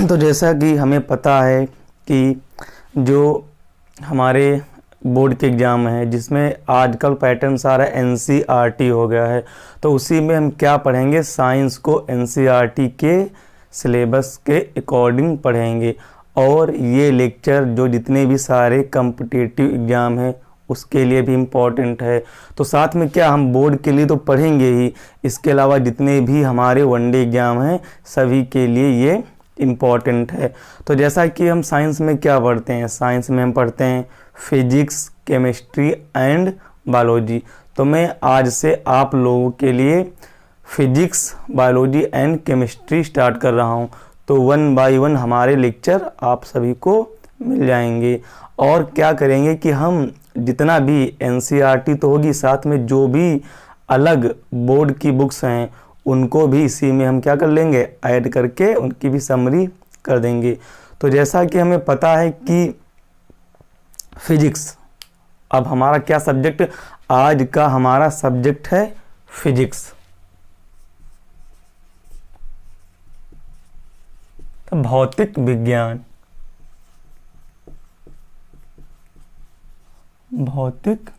तो जैसा कि हमें पता है कि जो हमारे बोर्ड के एग्ज़ाम है जिसमें आजकल पैटर्न सारा एनसीईआरटी हो गया है, तो उसी में हम क्या पढ़ेंगे, साइंस को एनसीईआरटी के सिलेबस के अकॉर्डिंग पढ़ेंगे। और ये लेक्चर जो जितने भी सारे कॉम्पिटिटिव एग्ज़ाम हैं उसके लिए भी इम्पॉर्टेंट है। तो साथ में क्या हम बोर्ड के लिए तो पढ़ेंगे ही, इसके अलावा जितने भी हमारे वनडे एग्ज़ाम हैं सभी के लिए ये इम्पॉर्टेंट है। तो जैसा कि हम साइंस में क्या पढ़ते हैं, साइंस में हम पढ़ते हैं फिजिक्स, केमिस्ट्री एंड बायोलॉजी। तो मैं आज से आप लोगों के लिए physics, biology and chemistry start कर रहा हूँ। तो 1 बाय 1 हमारे लेक्चर आप सभी को मिल जाएंगे। और क्या करेंगे कि हम जितना भी एनसीईआरटी तो होगी, साथ में जो भी अलग बोर्ड की बुक्स हैं उनको भी इसी में हम क्या कर लेंगे, ऐड करके उनकी भी समरी कर देंगे। तो जैसा कि हमें पता है कि फिजिक्स, अब हमारा क्या सब्जेक्ट, आज का हमारा सब्जेक्ट है फिजिक्स। तो भौतिक विज्ञान, भौतिक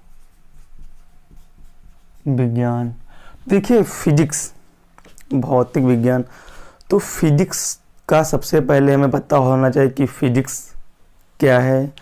विज्ञान। देखिए फिजिक्स, भौतिक विज्ञान, तो फिजिक्स का सबसे पहले हमें पता होना चाहिए कि फिजिक्स क्या है।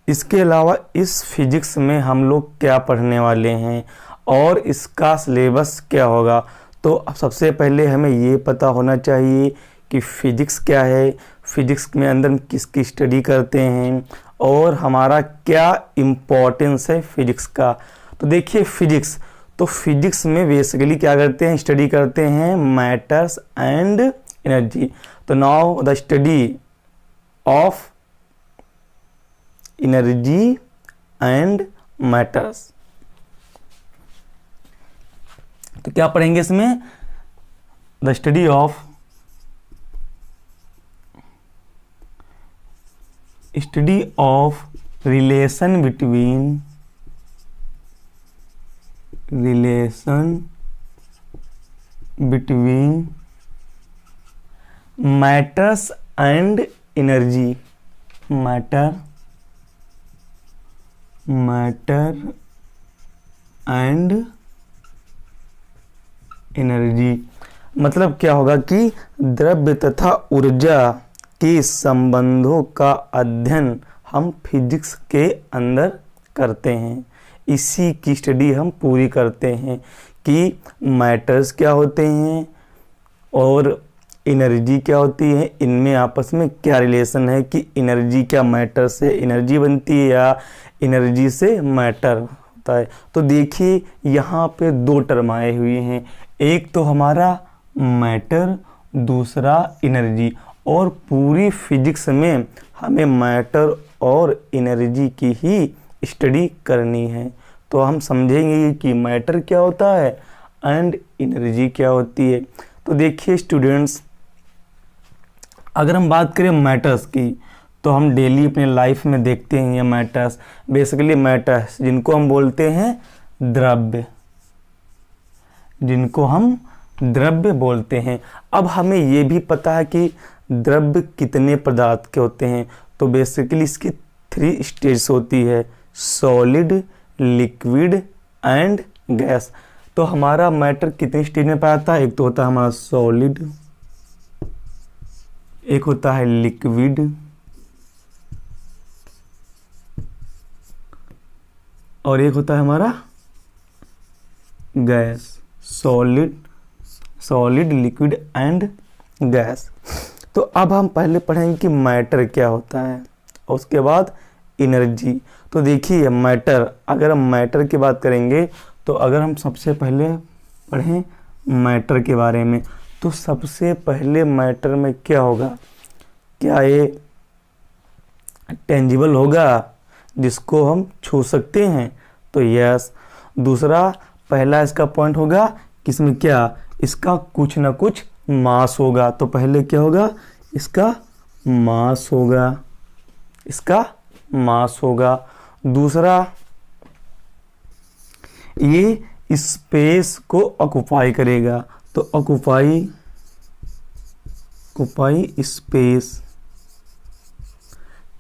इसके अलावा इस फिजिक्स में हम लोग क्या पढ़ने वाले हैं और इसका सिलेबस क्या होगा। तो अब सबसे पहले हमें ये पता होना चाहिए कि फ़िज़िक्स क्या है, फिज़िक्स में अंदर हम किसकी स्टडी करते हैं और हमारा क्या इम्पोर्टेंस है फिज़िक्स का। तो देखिए फिज़िक्स, तो फिज़िक्स में बेसिकली क्या करते हैं, स्टडी करते हैं मैटर्स एंड एनर्जी। तो now the study of energy and matters. तो क्या पढ़ेंगे इसमें, the study of relation between matters and energy, matter and energy. मतलब क्या होगा कि द्रव्य तथा ऊर्जा के संबंधों का अध्ययन हम फिजिक्स के अंदर करते हैं। इसी की स्टडी हम पूरी करते हैं कि मैटर्स क्या होते हैं और एनर्जी क्या होती है, इनमें आपस में क्या रिलेशन है, कि एनर्जी क्या मैटर से एनर्जी बनती है या एनर्जी से मैटर होता है। तो देखिए यहाँ पे दो टर्म आए हुए हैं, एक तो हमारा मैटर, दूसरा एनर्जी। और पूरी फिजिक्स में हमें मैटर और एनर्जी की ही स्टडी करनी है। तो हम समझेंगे कि मैटर क्या होता है एंड एनर्जी क्या होती है। तो देखिए स्टूडेंट्स, अगर हम बात करें मैटर्स की, तो हम डेली अपने लाइफ में देखते हैं ये मैटर्स, बेसिकली मैटर्स जिनको हम बोलते हैं द्रव्य, जिनको हम द्रव्य बोलते हैं। अब हमें ये भी पता है कि द्रव्य कितने पदार्थ के होते हैं। तो बेसिकली इसकी 3 स्टेज होती है, सॉलिड, लिक्विड एंड गैस। तो हमारा मैटर कितने स्टेज में पाया था, एक तो होता है हमारा सॉलिड, एक होता है लिक्विड, और एक होता है हमारा gas. Solid, liquid and gas. तो अब हम पहले पढ़ेंगे कि मैटर क्या होता है और उसके बाद एनर्जी। तो देखिए मैटर, अगर हम मैटर की बात करेंगे तो अगर हम सबसे पहले पढ़ें मैटर के बारे में, तो सबसे पहले मैटर में क्या होगा, क्या ये टेंजिबल होगा जिसको हम छू सकते हैं, तो यस। दूसरा पहला इसका पॉइंट होगा कि इसमें क्या, इसका कुछ ना कुछ मास होगा। तो पहले क्या होगा, इसका मास होगा, इसका मास होगा। दूसरा ये स्पेस को ऑक्युपाई करेगा, तो ऑक्युपाई स्पेस,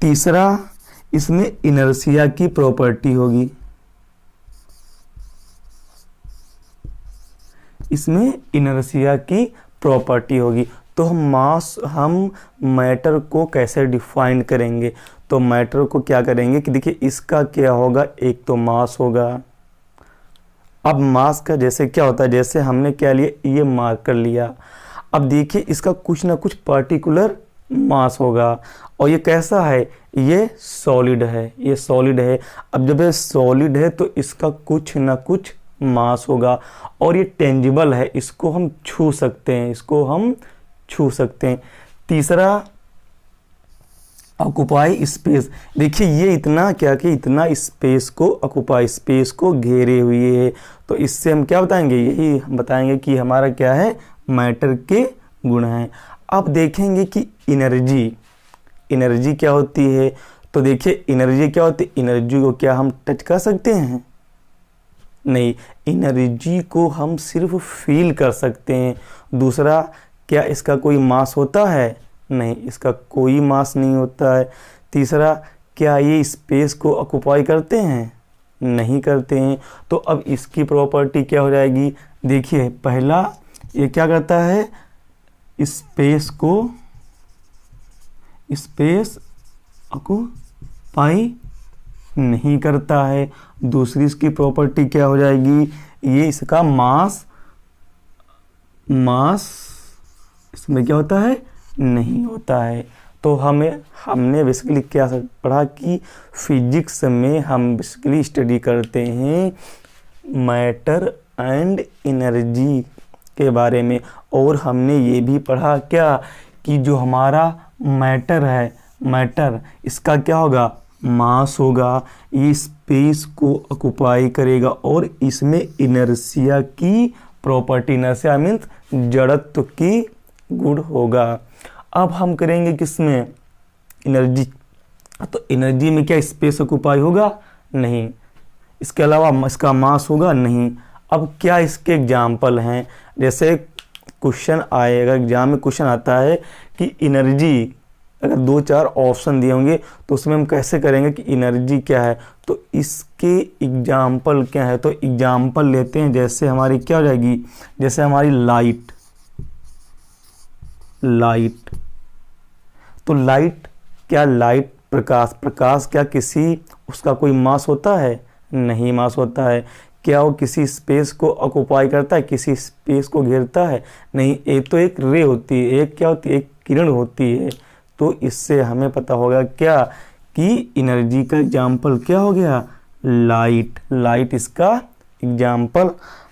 तीसरा, इसमें इनर्शिया की प्रॉपर्टी होगी, इसमें इनर्शिया की प्रॉपर्टी होगी। तो हम मैटर को कैसे डिफाइन करेंगे? तो मैटर को क्या करेंगे कि देखिए इसका क्या होगा, एक तो मास होगा। अब मास का जैसे क्या होता है, जैसे हमने क्या लिया, ये मार्कर लिया। अब देखिए इसका कुछ ना कुछ पर्टिकुलर मास होगा, और ये कैसा है, ये सॉलिड है, ये सॉलिड है। अब जब ये सॉलिड है तो इसका कुछ ना कुछ मास होगा, और ये टेंजिबल है, इसको हम छू सकते हैं, इसको हम छू सकते हैं। तीसरा, ऑक्युपाई स्पेस। देखिए ये इतना क्या कि इतना स्पेस को ऑक्युपाई, स्पेस को घेरे हुए है। तो इससे हम क्या बताएंगे, यही हम बताएंगे कि हमारा क्या है, मैटर के गुण हैं। अब देखेंगे कि एनर्जी क्या होती है। तो देखिए एनर्जी क्या होती है, एनर्जी को क्या हम टच कर सकते हैं? नहीं, एनर्जी को हम सिर्फ फील कर सकते हैं। दूसरा, क्या इसका कोई मास होता है? नहीं, इसका कोई मास नहीं होता है। तीसरा, क्या ये स्पेस को ऑक्युपाई करते हैं? नहीं करते हैं। तो अब इसकी प्रॉपर्टी क्या हो जाएगी, देखिए पहला, ये क्या करता है, स्पेस ऑक्युपाई नहीं करता है। दूसरी इसकी प्रॉपर्टी क्या हो जाएगी, ये इसका मास इसमें क्या होता है, नहीं होता है। तो हमने बेसिकली क्या पढ़ा कि फिजिक्स में हम बेसिकली स्टडी करते हैं मैटर एंड एनर्जी के बारे में। और हमने ये भी पढ़ा क्या कि जो हमारा मैटर है, मैटर इसका क्या होगा, मास होगा, ये स्पेस को ऑक्युपाई करेगा, और इसमें इनर्शिया की प्रॉपर्टी, इनर्शिया मीन्स जड़त्व की गुण होगा। अब हम करेंगे किसमें, एनर्जी। तो एनर्जी में क्या स्पेस ऑक्युपाई होगा? नहीं। इसके अलावा इसका मास होगा? नहीं। अब क्या इसके एग्जाम्पल हैं, जैसे क्वेश्चन आएगा एग्जाम में, क्वेश्चन आता है कि एनर्जी, अगर 2-4 ऑप्शन दिए होंगे तो उसमें हम कैसे करेंगे कि एनर्जी क्या है। तो इसके एग्जाम्पल क्या है, तो एग्जाम्पल लेते हैं, जैसे हमारी क्या हो जाएगी, जैसे हमारी लाइट। तो लाइट क्या, लाइट प्रकाश क्या किसी, उसका कोई मास होता है? नहीं मास होता है। क्या वो किसी स्पेस को ऑक्युपाई करता है, किसी स्पेस को घेरता है? नहीं। एक तो एक रे होती है, एक क्या होती है, एक किरण होती है। तो इससे हमें पता होगा क्या कि एनर्जी का एग्जाम्पल क्या हो गया, लाइट इसका एग्जाम्पल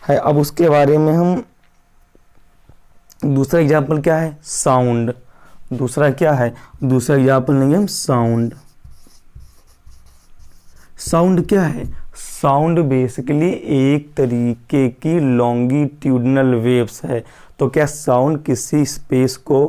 है। अब उसके बारे में हम, दूसरा एग्जाम्पल क्या है, साउंड। दूसरा क्या है, दूसरा एग्जाम्पल लेंगे हम साउंड। साउंड क्या है, साउंड बेसिकली एक तरीके की लॉन्गिट्यूडनल वेव्स है। तो क्या साउंड किसी स्पेस को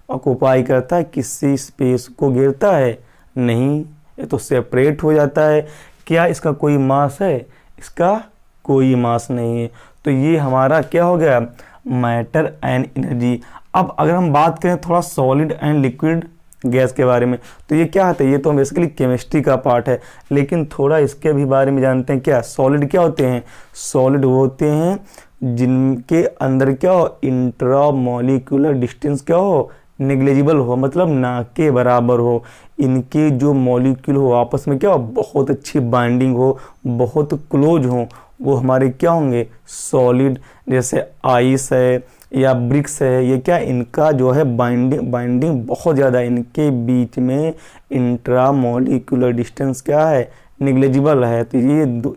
ऑक्युपाई करता है, किसी स्पेस को घेरता है? नहीं, ये तो सेपरेट हो जाता है। क्या इसका कोई मास है? इसका कोई मास नहीं है। तो ये हमारा क्या हो गया, मैटर एंड एनर्जी। अब अगर हम बात करें थोड़ा सॉलिड एंड लिक्विड गैस के बारे में, तो ये क्या होता है, ये तो बेसिकली केमिस्ट्री का पार्ट है, लेकिन थोड़ा इसके भी बारे में जानते हैं। क्या सॉलिड क्या होते हैं, सॉलिड वो होते हैं जिनके अंदर क्या हो, इंट्रा मॉलिक्यूलर डिस्टेंस क्या हो, नेग्लिजिबल हो, मतलब ना के बराबर हो। इनके जो मॉलिक्यूल हो आपस में क्या हो, बहुत अच्छी बाइंडिंग हो, बहुत क्लोज हो, वो हमारे क्या होंगे, सॉलिड। जैसे आइस है या ब्रिक्स है, ये क्या, इनका जो है बाइंडिंग बहुत ज़्यादा, इनके बीच में इंट्रा मॉलिक्यूलर डिस्टेंस क्या है, नेग्लिजिबल है। तो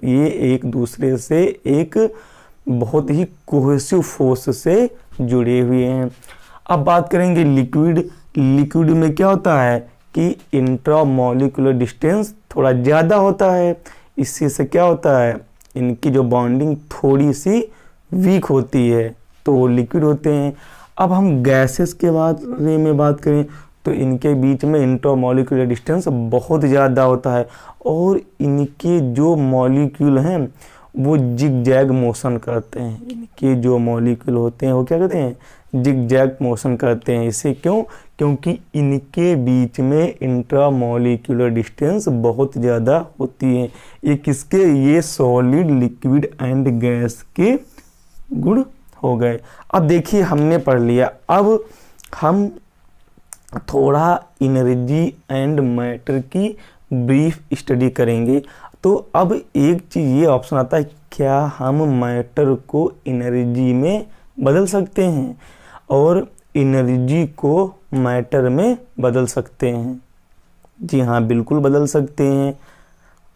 ये एक दूसरे से एक बहुत ही कोहेसिव फोर्स से जुड़े हुए हैं। अब बात करेंगे लिक्विड में क्या होता है कि इंट्रा मॉलिक्यूलर डिस्टेंस थोड़ा ज़्यादा होता है। इससे से क्या होता है, इनकी जो बॉन्डिंग थोड़ी सी वीक होती है, तो वो लिक्विड होते हैं। अब हम गैसेस के बारे में बात करें तो इनके बीच में इंटरमॉलिक्यूलर डिस्टेंस बहुत ज़्यादा होता है, और इनके जो मॉलिक्यूल हैं वो जिग जैग मोशन करते हैं। इनके जो मॉलिक्यूल होते हैं वो क्या करते हैं, जिग जैग मोशन करते हैं। इसे क्यों, क्योंकि इनके बीच में इंट्रामॉलिक्यूलर डिस्टेंस बहुत ज़्यादा होती है। ये किसके, ये सॉलिड, लिक्विड एंड गैस के गुण हो गए। अब देखिए हमने पढ़ लिया, अब हम थोड़ा एनर्जी एंड मैटर की ब्रीफ स्टडी करेंगे। तो अब एक चीज़ ये ऑप्शन आता है, क्या हम मैटर को एनर्जी में बदल सकते हैं और एनर्जी को मैटर में बदल सकते हैं? जी हाँ, बिल्कुल बदल सकते हैं।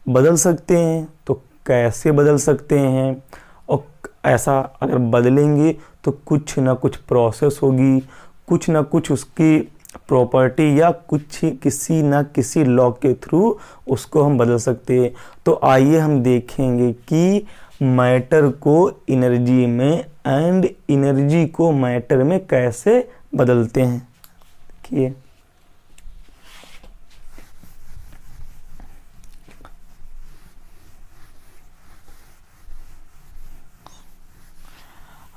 बदल सकते हैं तो कैसे बदल सकते हैं, और ऐसा अगर बदलेंगे तो कुछ ना कुछ प्रोसेस होगी, कुछ ना कुछ उसकी प्रॉपर्टी या कुछ किसी ना किसी लॉ के थ्रू उसको हम बदल सकते हैं। तो आइए हम देखेंगे कि मैटर को एनर्जी में एंड एनर्जी को मैटर में कैसे बदलते हैं। देखिए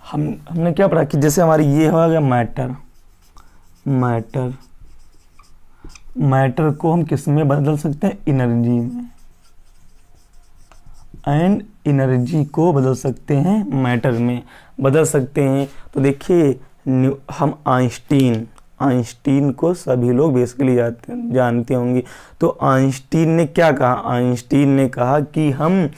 हमने क्या पढ़ा कि जैसे हमारी ये हो गया मैटर, मैटर को हम किस में बदल सकते हैं, एनर्जी में, एंड एनर्जी को बदल सकते हैं मैटर में, बदल सकते हैं। तो देखिए हम आइंस्टीन को सभी लोग बेसिकली जानते होंगे। तो आइंस्टीन ने क्या कहा, आइंस्टीन ने कहा कि हम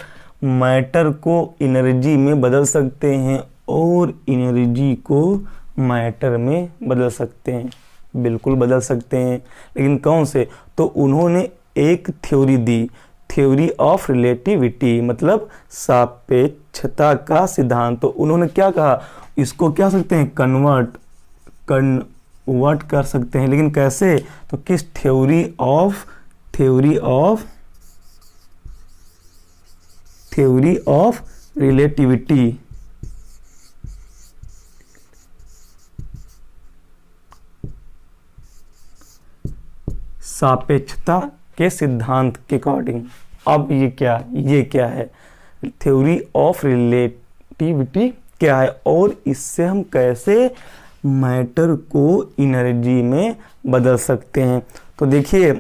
मैटर को एनर्जी में बदल सकते हैं और एनर्जी को मैटर में बदल सकते हैं। बिल्कुल बदल सकते हैं, लेकिन कौन से? तो उन्होंने एक theory the, theory of relativity, मतलब सापेक्षता का सिद्धांत। तो उन्होंने क्या कहा, इसको क्या सकते हैं, कन्वर्ट कर सकते हैं, लेकिन कैसे? तो किस थ्योरी ऑफ रिलेटिविटी, सापेक्षता के सिद्धांत के अकॉर्डिंग। अब ये क्या है, थ्योरी ऑफ रिलेटिविटी क्या है, और इससे हम कैसे मैटर को एनर्जी में बदल सकते हैं। तो देखिए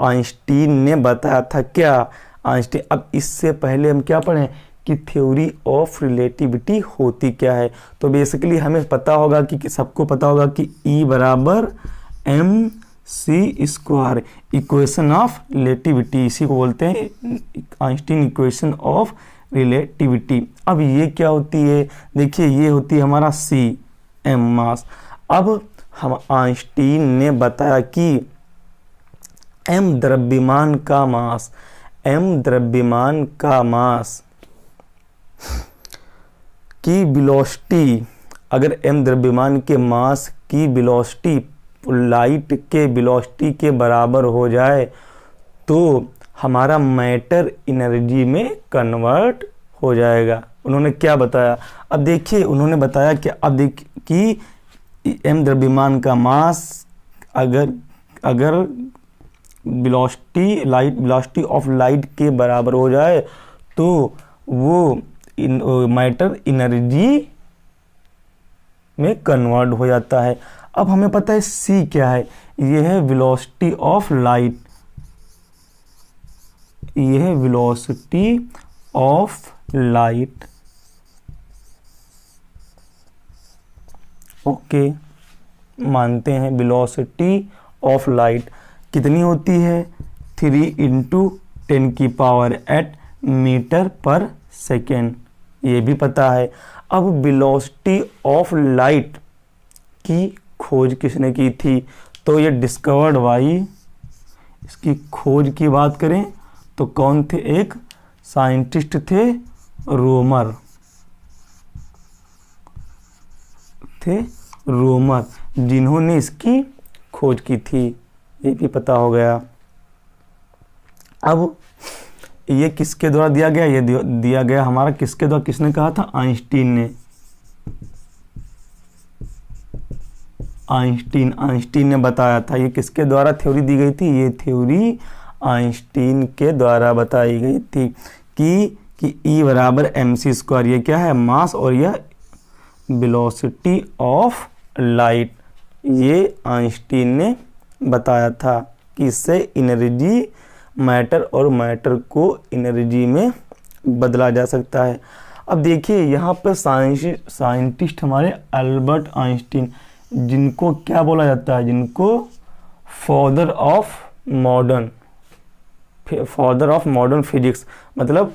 आइंस्टीन ने बताया था, क्या आइंस्टीन, अब इससे पहले हम क्या पढ़ें कि थ्योरी ऑफ रिलेटिविटी होती क्या है। तो बेसिकली हमें पता होगा कि सबको पता होगा कि E बराबर mc², इक्वेशन ऑफ रिलेटिविटी, इसी को बोलते हैं आइंस्टीन इक्वेशन ऑफ रिलेटिविटी। अब ये क्या होती है, देखिए ये होती है हमारा m मास। अब हम आइंस्टीन ने बताया कि m द्रव्यमान का मास की वेलोसिटी, अगर m द्रव्यमान के मास की वेलोसिटी लाइट के वेलोसिटी के बराबर हो जाए तो हमारा मैटर एनर्जी में कन्वर्ट हो जाएगा। उन्होंने क्या बताया, अब देखिए उन्होंने बताया कि अब देखिए कि m द्रव्यमान का मास अगर वेलोसिटी ऑफ लाइट के बराबर हो जाए तो वो मैटर एनर्जी में कन्वर्ट हो जाता है। अब हमें पता है c क्या है, ये है वेलोसिटी ऑफ लाइट, ये है वेलोसिटी ऑफ लाइट। ओके, मानते हैं वेलोसिटी ऑफ लाइट कितनी होती है, 3 × 10⁸ मीटर पर सेकेंड, ये भी पता है। अब वेलोसिटी ऑफ लाइट की खोज किसने की थी, तो ये डिस्कवर्ड बाय, इसकी खोज की बात करें तो कौन थे, एक साइंटिस्ट थे रोमर, जिन्होंने इसकी खोज की थी, ये भी पता हो गया। अब ये किसके द्वारा दिया गया, ये दिया गया हमारा किसके द्वारा, किसने कहा था, आइंस्टीन ने बताया था। ये किसके द्वारा थ्योरी दी गई थी, ये थ्योरी आइंस्टीन के द्वारा बताई गई थी कि कि E बराबर mc², ये क्या है, मास, और यह वेलोसिटी ऑफ लाइट। ये आइंस्टीन ने बताया था कि इससे एनर्जी मैटर और मैटर को एनर्जी में बदला जा सकता है। अब देखिए यहाँ पर साइंटिस्ट हमारे अल्बर्ट आइंस्टीन, जिनको क्या बोला जाता है, जिनको फादर ऑफ मॉडर्न फिजिक्स, मतलब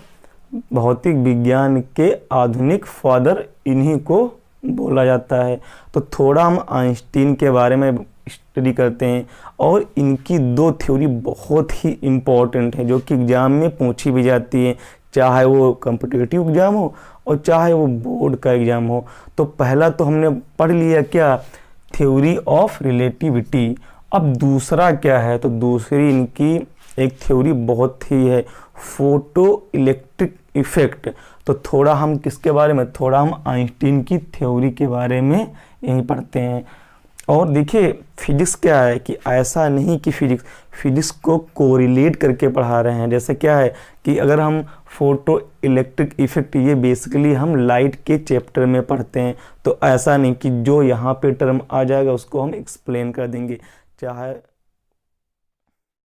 भौतिक विज्ञान के आधुनिक फादर इन्हीं को बोला जाता है। तो थोड़ा हम आइंस्टीन के बारे में स्टडी करते हैं, और इनकी दो थ्योरी बहुत ही इम्पोर्टेंट है जो कि एग्ज़ाम में पूछी भी जाती है, चाहे वो कॉम्पिटिटिव एग्ज़ाम हो और चाहे वो बोर्ड का एग्ज़ाम हो। तो पहला तो हमने पढ़ लिया क्या, थ्योरी ऑफ रिलेटिविटी। अब दूसरा क्या है, तो दूसरी इनकी एक थ्योरी बहुत ही है, फोटो इलेक्ट्रिक इफेक्ट। तो थोड़ा हम किसके बारे में, थोड़ा हम आइंस्टीन की थ्योरी के बारे में यही पढ़ते हैं। और देखिए फिजिक्स क्या है कि ऐसा नहीं कि फिजिक्स को कोरिलेट करके पढ़ा रहे हैं। जैसे क्या है कि अगर हम फोटो इलेक्ट्रिक इफेक्ट, ये बेसिकली हम लाइट के चैप्टर में पढ़ते हैं, तो ऐसा नहीं कि जो यहाँ पे टर्म आ जाएगा उसको हम एक्सप्लेन कर देंगे। चाहे